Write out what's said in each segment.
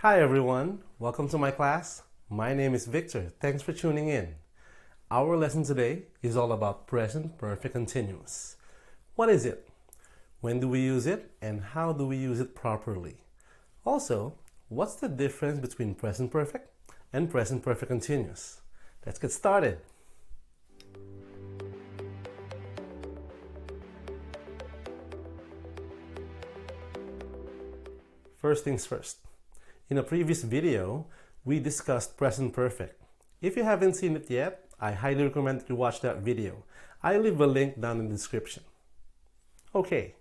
Hi everyone, welcome to my class. My name is Victor. Thanks for tuning in. Our lesson today is all about present perfect continuous. What is it? When do we use it? And how do we use it properly? Also, what's the difference between present perfect and present perfect continuous? Let's get started. First things first. In a previous video, we discussed present perfect. If you haven't seen it yet, I highly recommend that you watch that video. I'll leave a link down in the description. Okay,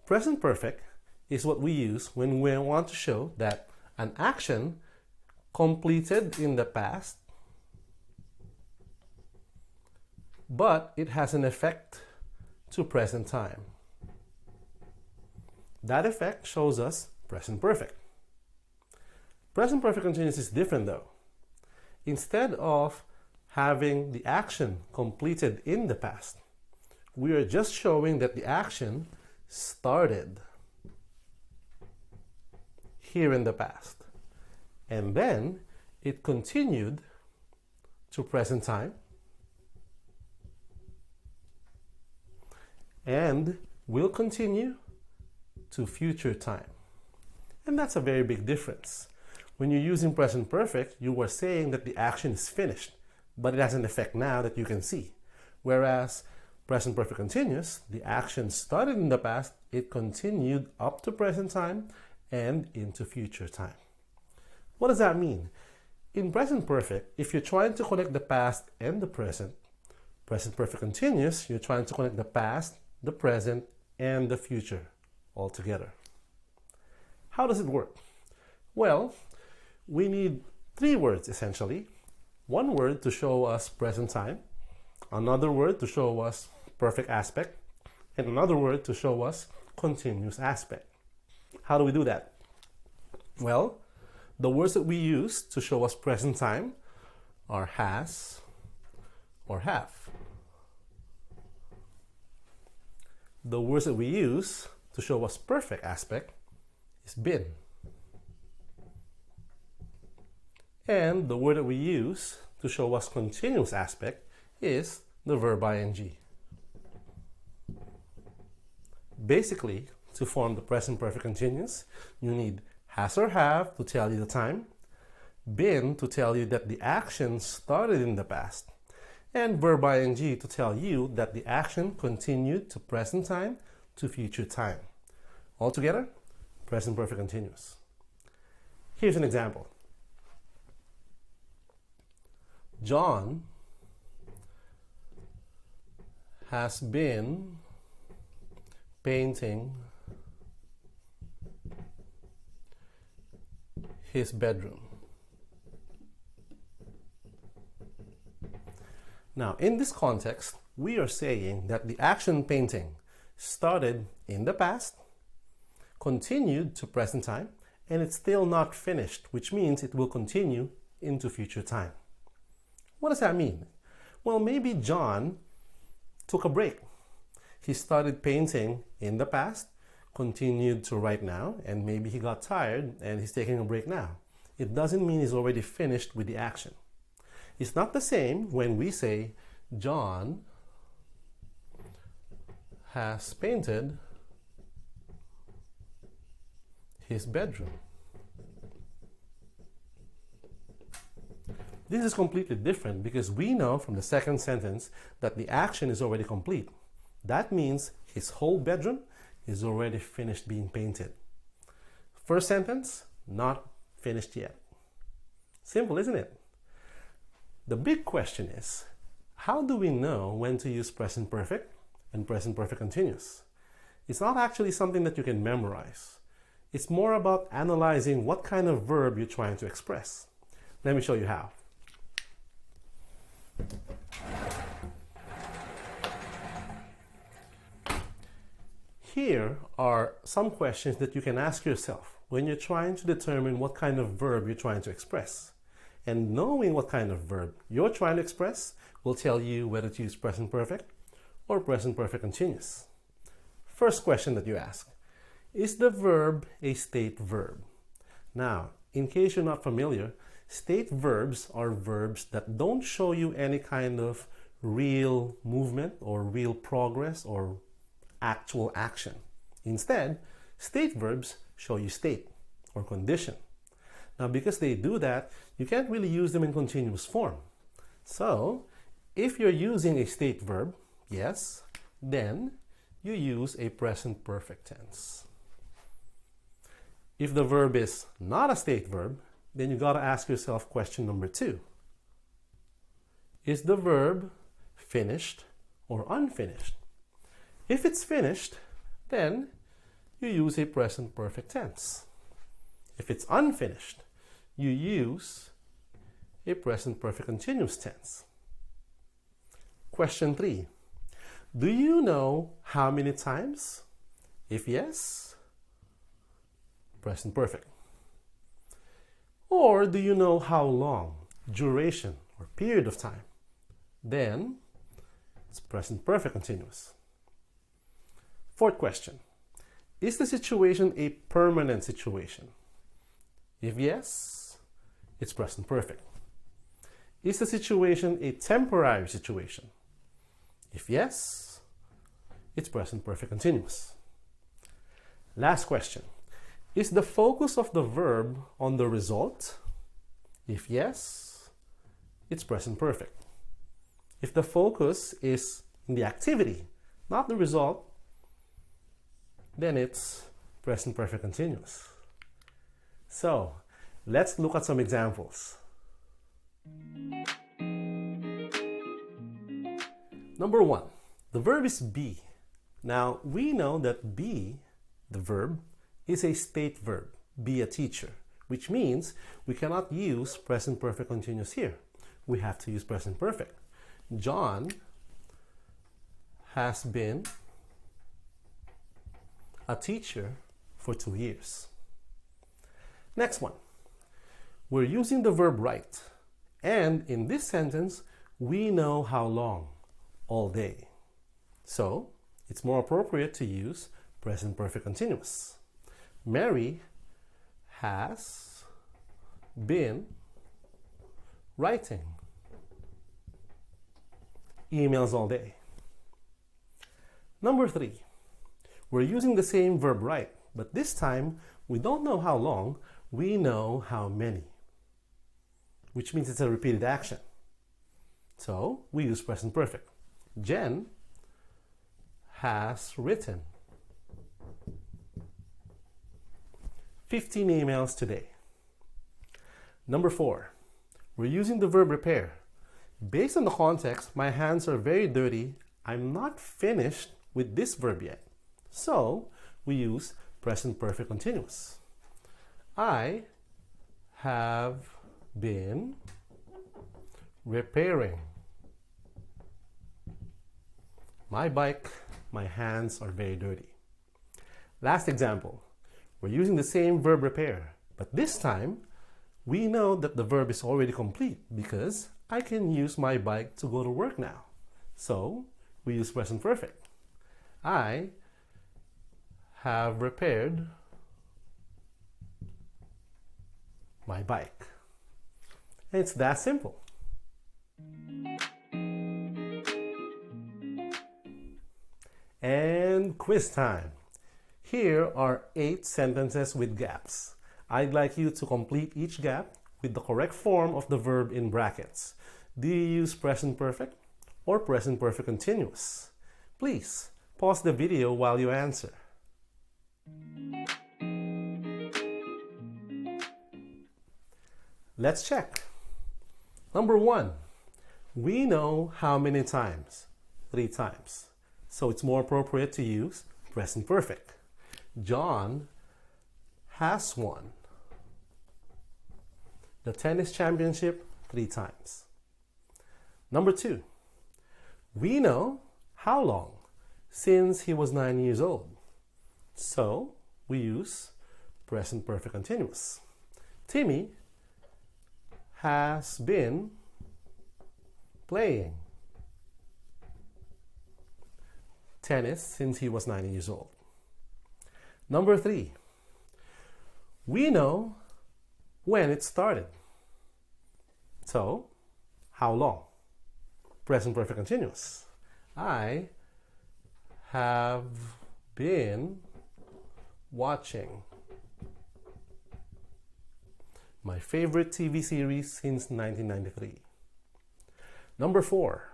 present perfect is what we use when we want to show that an action completed in the past, but it has an effect to present time. That effect shows us present perfect. Present perfect continuous is different though. Instead of having the action completed in the past, we are just showing that the action started here in the past. And then it continued to present time and will continue to future time. And that's a very big difference. When you're using present perfect, you are saying that the action is finished, but it has an effect now that you can see. Whereas present perfect continuous, the action started in the past, it continued up to present time and into future time. What does that mean? In present perfect, if you're trying to connect the past and the present perfect continuous, you're trying to connect the past, the present, and the future all together. How does it work? Well, we need three words essentially. One word to show us present time, another word to show us perfect aspect, and another word to show us continuous aspect. How do we do that? Well, the words that we use to show us present time are has or have. The words that we use to show us perfect aspect is been. And the word that we use to show us continuous aspect is the verb ing. Basically, to form the present perfect continuous, you need has or have to tell you the time, been to tell you that the action started in the past, and verb ing to tell you that the action continued to present time to future time. Altogether, present perfect continuous. Here's an example. John has been painting his bedroom. Now, in this context, we are saying that the action painting started in the past, continued to present time, and it's still not finished, which means it will continue into future time. What does that mean? Well, maybe John took a break. He started painting in the past, continued to right now, and maybe he got tired and he's taking a break now. It doesn't mean he's already finished with the action. It's not the same when we say John has painted his bedroom. This is completely different because we know from the second sentence that the action is already complete. That means his whole bedroom is already finished being painted. First sentence, not finished yet. Simple, isn't it? The big question is, how do we know when to use present perfect and present perfect continuous? It's not actually something that you can memorize. It's more about analyzing what kind of verb you're trying to express. Let me show you how. Here are some questions that you can ask yourself when you're trying to determine what kind of verb you're trying to express. And knowing what kind of verb you're trying to express will tell you whether to use present perfect or present perfect continuous. First question that you ask, is the verb a state verb? Now, in case you're not familiar, state verbs are verbs that don't show you any kind of real movement or real progress or actual action. Instead, state verbs show you state or condition. Now, because they do that, you can't really use them in continuous form. So, if you're using a state verb, yes, then you use a present perfect tense. If the verb is not a state verb, then you gotta ask yourself question number 2. Is the verb finished or unfinished? If it's finished, then you use a present perfect tense. If it's unfinished, you use a present perfect continuous tense. Question 3. Do you know how many times? If yes, present perfect. Or do you know how long, duration, or period of time? Then it's present perfect continuous. 4th question. Is the situation a permanent situation? If yes, it's present perfect. Is the situation a temporary situation? If yes, it's present perfect continuous. Last question. Is the focus of the verb on the result? If yes, it's present perfect. If the focus is in the activity, not the result, then it's present perfect continuous. So, let's look at some examples. Number 1, the verb is be. Now, we know that be, the verb, is a state verb, be a teacher, which means we cannot use present perfect continuous here. We have to use present perfect. John has been a teacher for 2 years. Next one. We're using the verb write, and in this sentence, we know how long, all day. So, it's more appropriate to use present perfect continuous. Mary has been writing emails all day. Number 3, we're using the same verb write, but this time we don't know how long, we know how many, which means it's a repeated action. So we use present perfect. Jen has written 15 emails today. Number 4, we're using the verb repair. Based on the context, my hands are very dirty. I'm not finished with this verb yet. So we use present perfect continuous. I have been repairing my bike. My hands are very dirty. Last example. We're using the same verb repair, but this time we know that the verb is already complete because I can use my bike to go to work now. So we use present perfect. I have repaired my bike. And it's that simple. And quiz time. Here are 8 sentences with gaps. I'd like you to complete each gap with the correct form of the verb in brackets. Do you use present perfect or present perfect continuous? Please pause the video while you answer. Let's check. Number 1, we know how many times? 3 times. So it's more appropriate to use present perfect. John has won the tennis championship 3 times. Number 2, we know how long? Since he was 9 years old. So we use present perfect continuous. Timmy has been playing tennis since he was 9 years old. Number 3, we know when it started. So, how long? Present perfect continuous. I have been watching my favorite TV series since 1993. Number 4,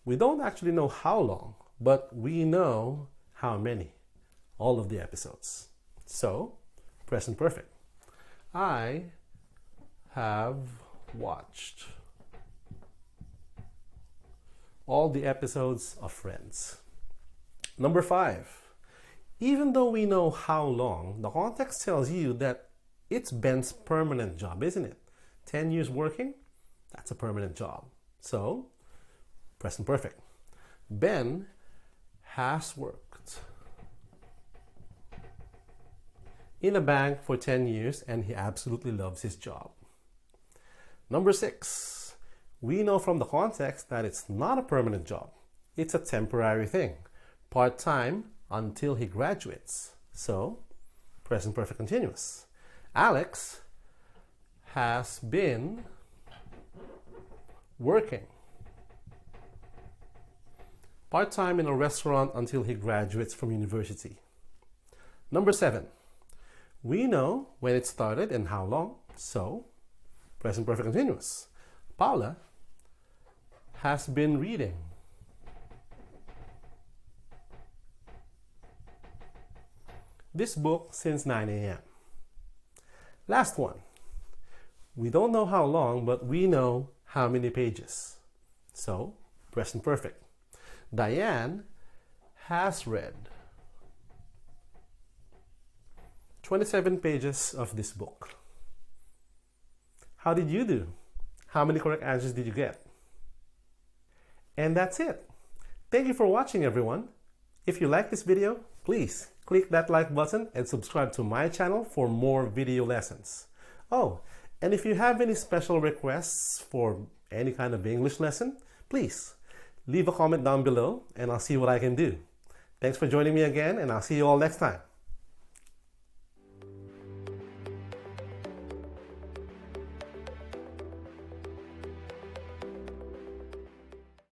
we don't actually know how long, but we know how many. All of the episodes. So, present perfect. I have watched all the episodes of Friends. Number 5, even though we know how long, the context tells you that it's Ben's permanent job, isn't it? 10 years working, that's a permanent job. So, present perfect. Ben has worked in a bank for 10 years and he absolutely loves his job. Number 6, we know from the context that it's not a permanent job. It's a temporary thing, part-time until he graduates. So, present perfect continuous. Alex has been working part-time in a restaurant until he graduates from university. Number 7, we know when it started and how long, so present perfect continuous. Paula has been reading this book since 9 a.m. Last one. We don't know how long, but we know how many pages. So, present perfect. Diane has read 27 pages of this book. How did you do? How many correct answers did you get? And that's it. Thank you for watching, everyone. If you like this video, please click that like button and subscribe to my channel for more video lessons. Oh, and if you have any special requests for any kind of English lesson, please leave a comment down below and I'll see what I can do. Thanks for joining me again, and I'll see you all next time.